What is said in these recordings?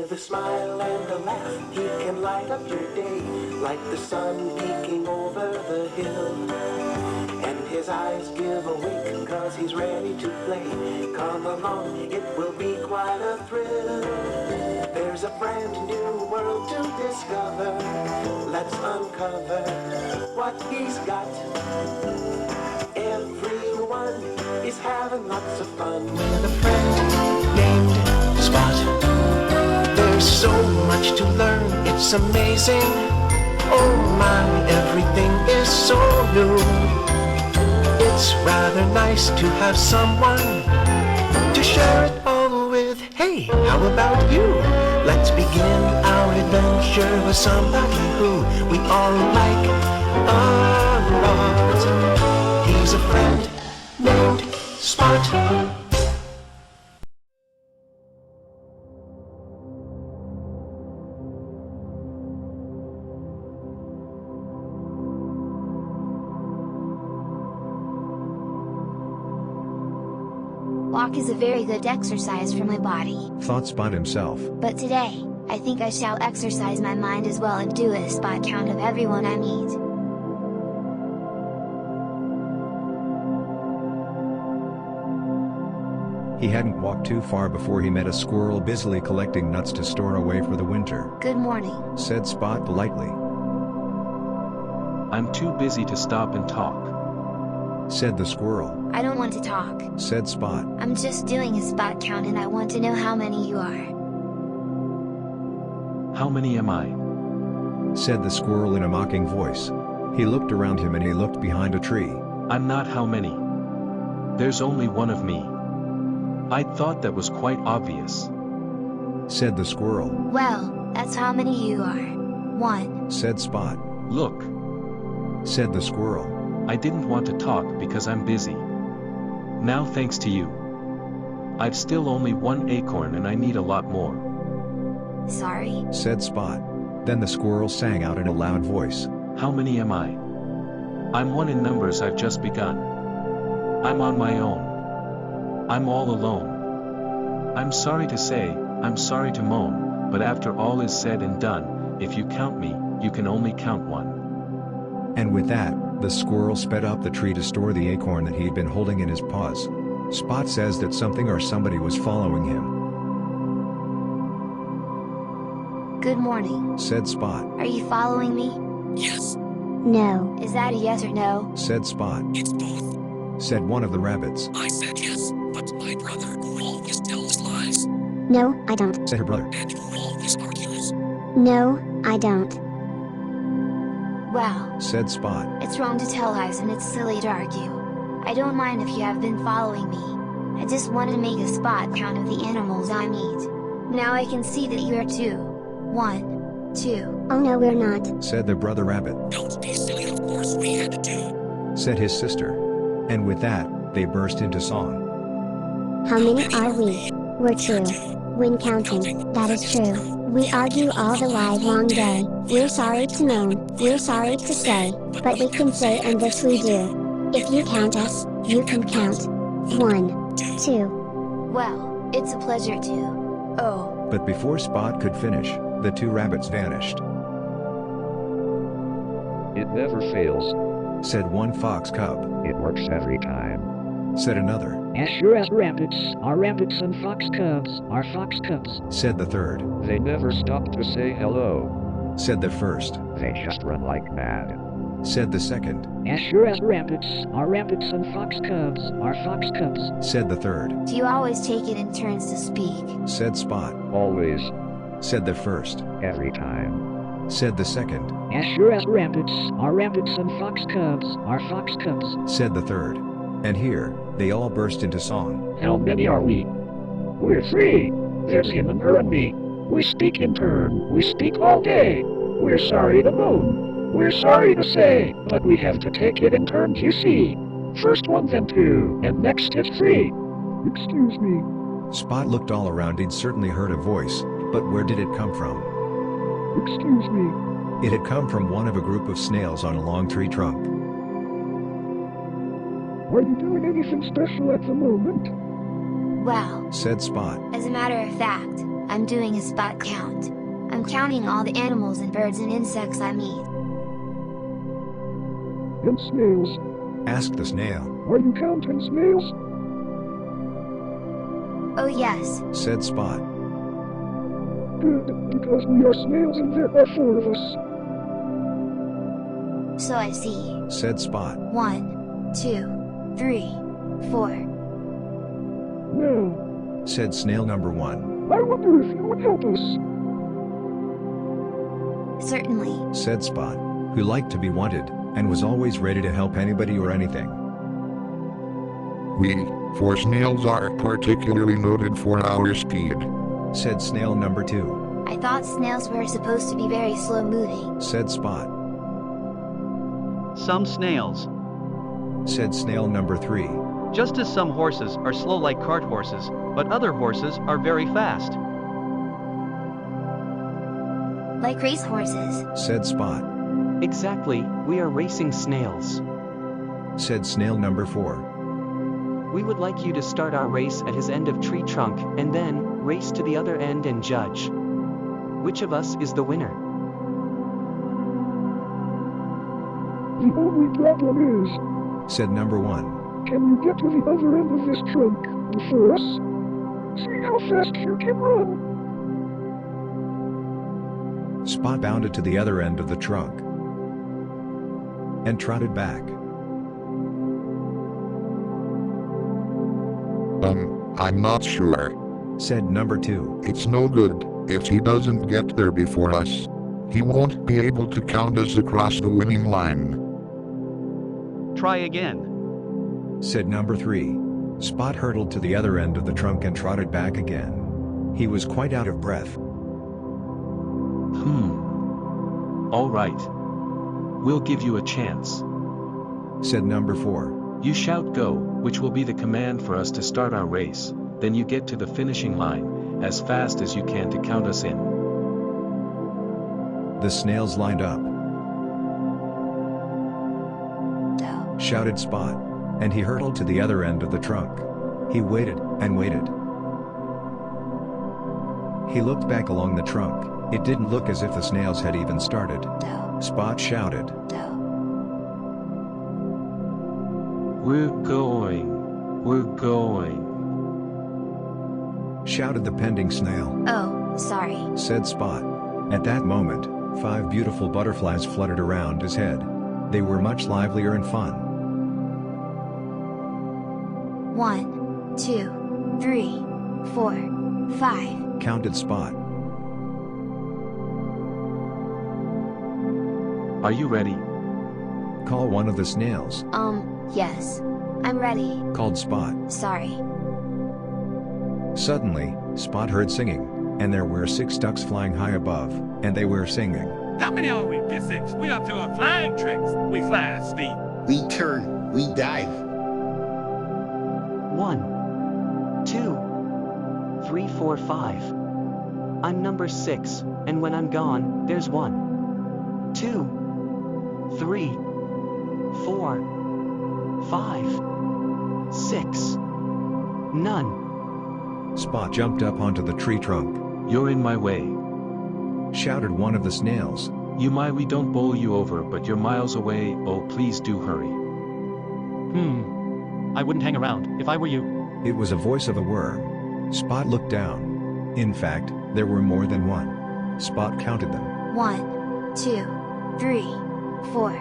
With a smile and a laugh, he can light up your day, like the sun peeking over the hill. And his eyes give a wink, cause he's ready to play. Come along, it will be quite a thrill. There's a brand new world to discover. Let's uncover what he's got. Everyone is having lots of fun with a friend named Spot. There's so much to learn, it's amazing. Oh my, everything is so new. It's rather nice to have someone to share it all with. Hey, how about you? Let's begin our adventure with somebody who we all like a lot. He's a friend named Spot. Walk is a very good exercise for my body, thought Spot himself. But today, I think I shall exercise my mind as well and do a spot count of everyone I meet. He hadn't walked too far before he met a squirrel busily collecting nuts to store away for the winter. Good morning, said Spot politely. I'm too busy to stop and talk, said the squirrel. I don't want to talk, said Spot. I'm just doing a spot count and I want to know how many you are. How many am I? said the squirrel in a mocking voice. He looked around him and he looked behind a tree. I'm not how many. There's only one of me. I thought that was quite obvious, said the squirrel. Well, that's how many you are. One, said Spot. Look, said the squirrel. I didn't want to talk because I'm busy. Now thanks to you, I've still only one acorn and I need a lot more. Sorry, said Spot. Then the squirrel sang out in a loud voice. How many am I? I'm one in numbers, I've just begun. I'm on my own. I'm all alone. I'm sorry to say, I'm sorry to moan, but after all is said and done, if you count me, you can only count one. And with that, the squirrel sped up the tree to store the acorn that he'd been holding in his paws. Spot says that something or somebody was following him. good morning, said Spot. Are you following me? Yes. No. Is that a yes or no? said Spot. It's both. Said one of the rabbits. I said yes, but my brother who always tells lies. No, I don't. said her brother. And who always argues. No, I don't. Well, said Spot. it's wrong to tell lies and it's silly to argue. I don't mind if you have been following me. I just wanted to make a spot count of the animals I meet. Now I can see that you are 2. 1, 2. Oh no, we're not. said the brother rabbit. Don't be silly, of course we had to. said his sister. And with that, they burst into song. How many are we? We're 2. When counting, that is true. We argue all the live long day. We're sorry to moan, we're sorry to say, but we can say and this we do. If you count us, you can count. 1, 2. Well, it's a pleasure to. Oh. But before Spot could finish, the 2 rabbits vanished. It never fails. Said one fox cub. It works every time. Said another. As sure as rabbits are rabbits and fox cubs are fox cubs. Said the third. They never stop to say hello. Said the first. They just run like mad. Said the second. As sure as rabbits are rabbits and fox cubs are fox cubs. Said the third. Do you always take it in turns to speak? Said Spot. Always. Said the first. Every time. Said the second. As sure as rabbits are rabbits and fox cubs are fox cubs. Said the third. And here, they all burst into song. How many are we? We're 3. There's him and her and me. We speak in turn. We speak all day. We're sorry to moan. We're sorry to say, but we have to take it in turns, you see. First 1, then 2, and next it's 3. Excuse me. Spot looked all around. He'd certainly heard a voice, but where did it come from? Excuse me. It had come from one of a group of snails on a long tree trunk. Are you doing anything special at the moment? Well, said Spot. as a matter of fact, I'm doing a spot count. I'm counting all the animals and birds and insects I meet. And snails. Asked the snail. Are you counting snails? Oh yes, Said Spot. Good, because we are snails and there are 4 of us. so I see. Said Spot. 1, 2, 3, 4. Now, Said snail number 1. I wonder if you would help us. Certainly. Said Spot, who liked to be wanted, and was always ready to help anybody or anything. We, for snails, are particularly noted for our speed. Said snail number 2. I thought snails were supposed to be very slow moving. Said Spot. Some snails, Said snail number 3. just as some horses are slow like cart horses, but other horses are very fast. Like race horses. Said Spot. Exactly, we are racing snails. Said snail number 4. We would like you to start our race at his end of tree trunk, and then, race to the other end and judge. Which of us is the winner? The only problem is, Said number 1. can you get to the other end of this trunk before us? See how fast you can run. Spot bounded to the other end of the trunk and trotted back. I'm not sure. Said number 2. It's no good if he doesn't get there before us. He won't be able to count us across the winning line. Try again. Said number 3. Spot hurtled to the other end of the trunk and trotted back again. He was quite out of breath. All right. We'll give you a chance. Said number 4. You shout go, which will be the command for us to start our race, then you get to the finishing line, as fast as you can to count us in. The snails lined up. Go. Shouted Spot, and he hurtled to the other end of the trunk. He waited, and waited. He looked back along the trunk. It didn't look as if the snails had even started. Go. Spot shouted. Go. We're going. Shouted the pending snail. Oh, sorry. Said Spot. At that moment, 5 beautiful butterflies fluttered around his head. They were much livelier and fun. 1, 2, 3, 4, 5. Counted Spot. Are you ready? Call one of the snails. Yes. I'm ready. Called Spot. Sorry. Suddenly, Spot heard singing, and there were 6 ducks flying high above, and they were singing. How many are we, P6? We up to our flying tricks. We fly at speed. We turn, we dive. 1, 2, 3, 4, 5. I'm number 6, and when I'm gone, there's 1, 2, 3, 4, 5, 6. None. Spot jumped up onto the tree trunk. You're in my way. Shouted one of the snails. We don't bowl you over, but you're miles away. Oh, please do hurry. I wouldn't hang around if I were you. It was a voice of a worm. Spot looked down. In fact, there were more than one. Spot counted them. 1, 2, 3, 4,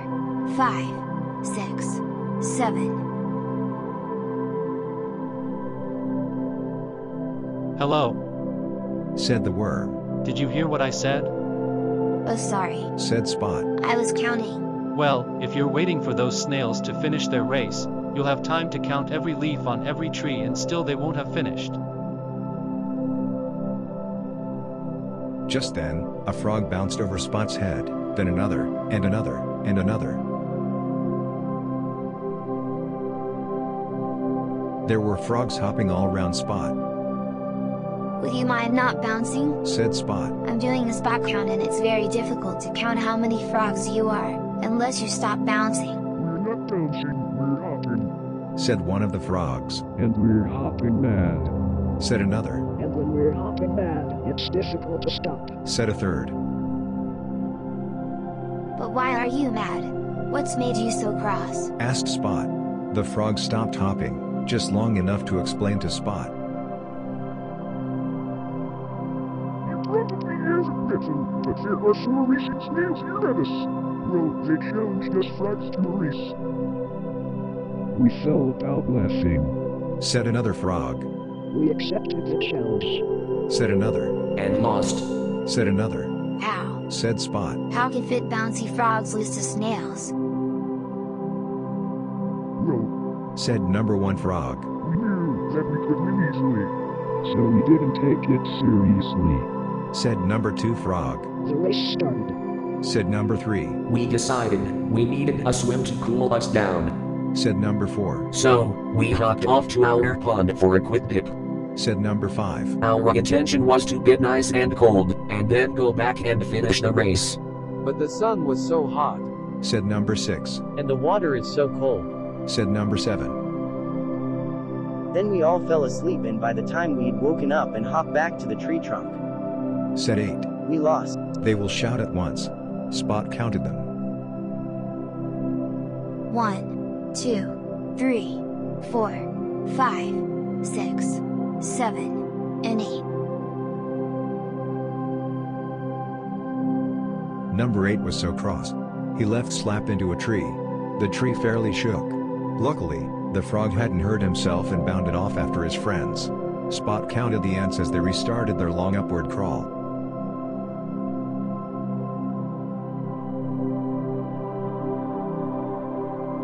5, 6, 7. Hello, Said the worm. did you hear what I said? Oh, sorry. Said Spot. I was counting. Well, if you're waiting for those snails to finish their race, you'll have time to count every leaf on every tree and still they won't have finished. Just then, a frog bounced over Spot's head, then another, and another, and another. There were frogs hopping all around Spot. Would you mind not bouncing? Said Spot. I'm doing a spot count and it's very difficult to count how many frogs you are, unless you stop bouncing. We're not bouncing, we're hopping. Said one of the frogs. And we're hopping mad. Said another. And When we're hopping mad, it's difficult to stop. said a third. But why are you mad? What's made you so cross? Asked Spot. The frog stopped hopping, just long enough to explain to Spot. You probably haven't bitten, but there are 4 racing snails here at us. Well, they challenged us frogs to a race. We fell about laughing. Said another frog. We accepted the challenge. Said another. And lost. Said another. How? Said Spot. How can fit bouncy frogs lose to snails? Well, Said number 1 frog. we knew that we could win easily. So we didn't take it seriously. Said number 2 frog. The race started. Said number 3. We decided we needed a swim to cool us down. Said number 4. So, we hopped off to our pond for a quick dip. Said number 5. Our intention was to get nice and cold, and then go back and finish the race. But the sun was so hot. Said number 6. And the water is so cold. Said number 7. Then we all fell asleep, and by the time we'd woken up and hopped back to the tree trunk, Said 8. we lost. They will shout at once. Spot counted them. 1, 2, 3, 4, 5, 6, 7, and 8. Number 8 was so cross. He left slap into a tree. The tree fairly shook. Luckily, the frog hadn't hurt himself and bounded off after his friends. Spot counted the ants as they restarted their long upward crawl.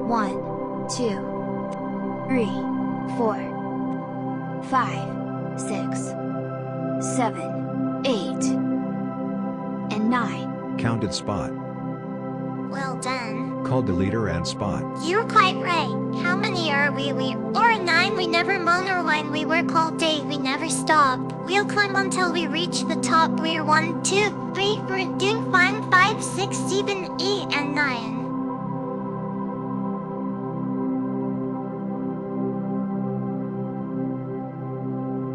One, 2, 3, 4, 5, 6, 7, 8, and 9. Counted Spot. Well done. Called the leader and Spot. You're quite right. How many are we? Or 9, we never moan or whine. We work all day, we never stop. We'll climb until we reach the top. We're 1, 2, 3, we're doing fine. 5, 6, 7, 8, and 9.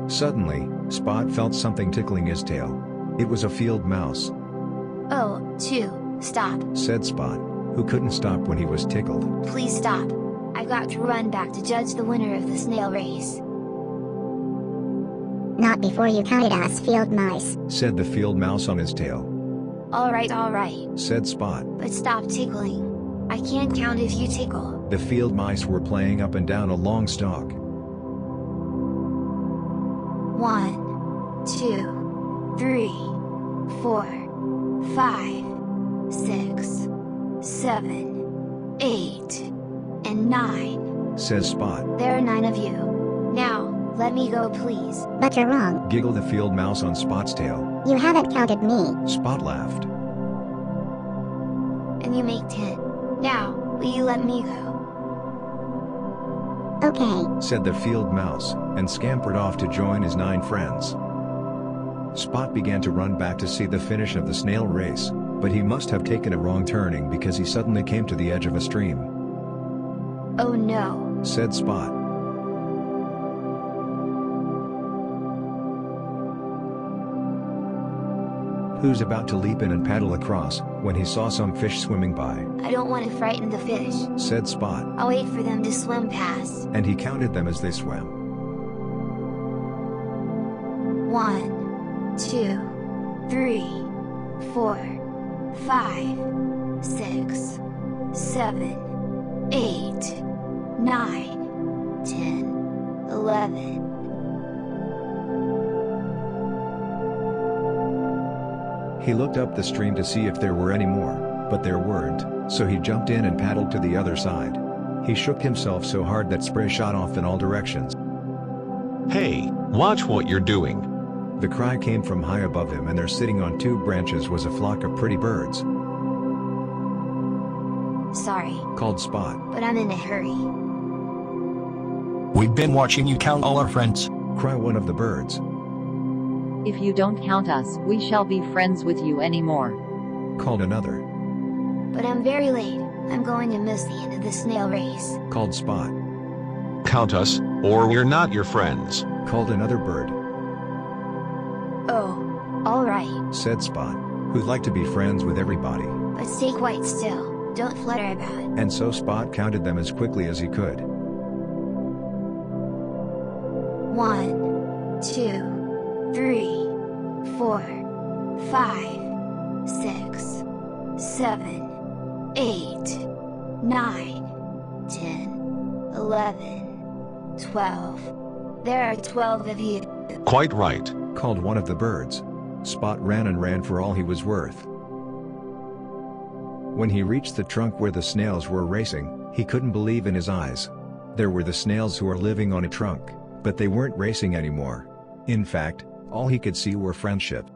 Suddenly, Spot felt something tickling his tail. It was a field mouse, Oh, 2, stop. said Spot, who couldn't stop when he was tickled. Please stop. I've got to run back to judge the winner of the snail race. Not before you counted us field mice. Said the field mouse on his tail. Alright, Said Spot. but stop tickling. I can't count if you tickle. The field mice were playing up and down a long stalk. 1, 2, 3, 4, 5, 6, 7, 8, and 9. Says Spot. There are 9 of you. Now, let me go please. But you're wrong. Giggled the field mouse on Spot's tail. You haven't counted me. Spot laughed. And you make 10. Now, will you let me go? Okay. Said the field mouse, and scampered off to join his 9 friends. Spot began to run back to see the finish of the snail race, but he must have taken a wrong turning because he suddenly came to the edge of a stream. Oh no. Said Spot. Who's about to leap in and paddle across, when he saw some fish swimming by. I don't want to frighten the fish. Said Spot. I'll wait for them to swim past. And he counted them as they swam. 1, 2, 3, 4, 5, 6, 7, 8, 9, 10, 11. He looked up the stream to see if there were any more, but there weren't, so he jumped in and paddled to the other side. He shook himself so hard that spray shot off in all directions. Hey, watch what you're doing. The cry came from high above him, and there sitting on 2 branches was a flock of pretty birds. Sorry. Called Spot. But I'm in a hurry. We've been watching you count all our friends. Cried one of the birds. If you don't count us, we shall be friends with you anymore. Called another. But I'm very late. I'm going to miss the end of the snail race. Called Spot. Count us, or we're not your friends. Called another bird. Oh, alright, said Spot, who'd like to be friends with everybody. but stay quite still, don't flutter about. And so Spot counted them as quickly as he could. 1, 2, 3, 4, 5, 6, 7, 8, 9, 10, 11, 12. There are 12 of you. Quite right. Called one of the birds. Spot ran and ran for all he was worth. When he reached the trunk where the snails were racing, he couldn't believe in his eyes. There were the snails who were living on a trunk, but they weren't racing anymore. In fact, all he could see were friendship.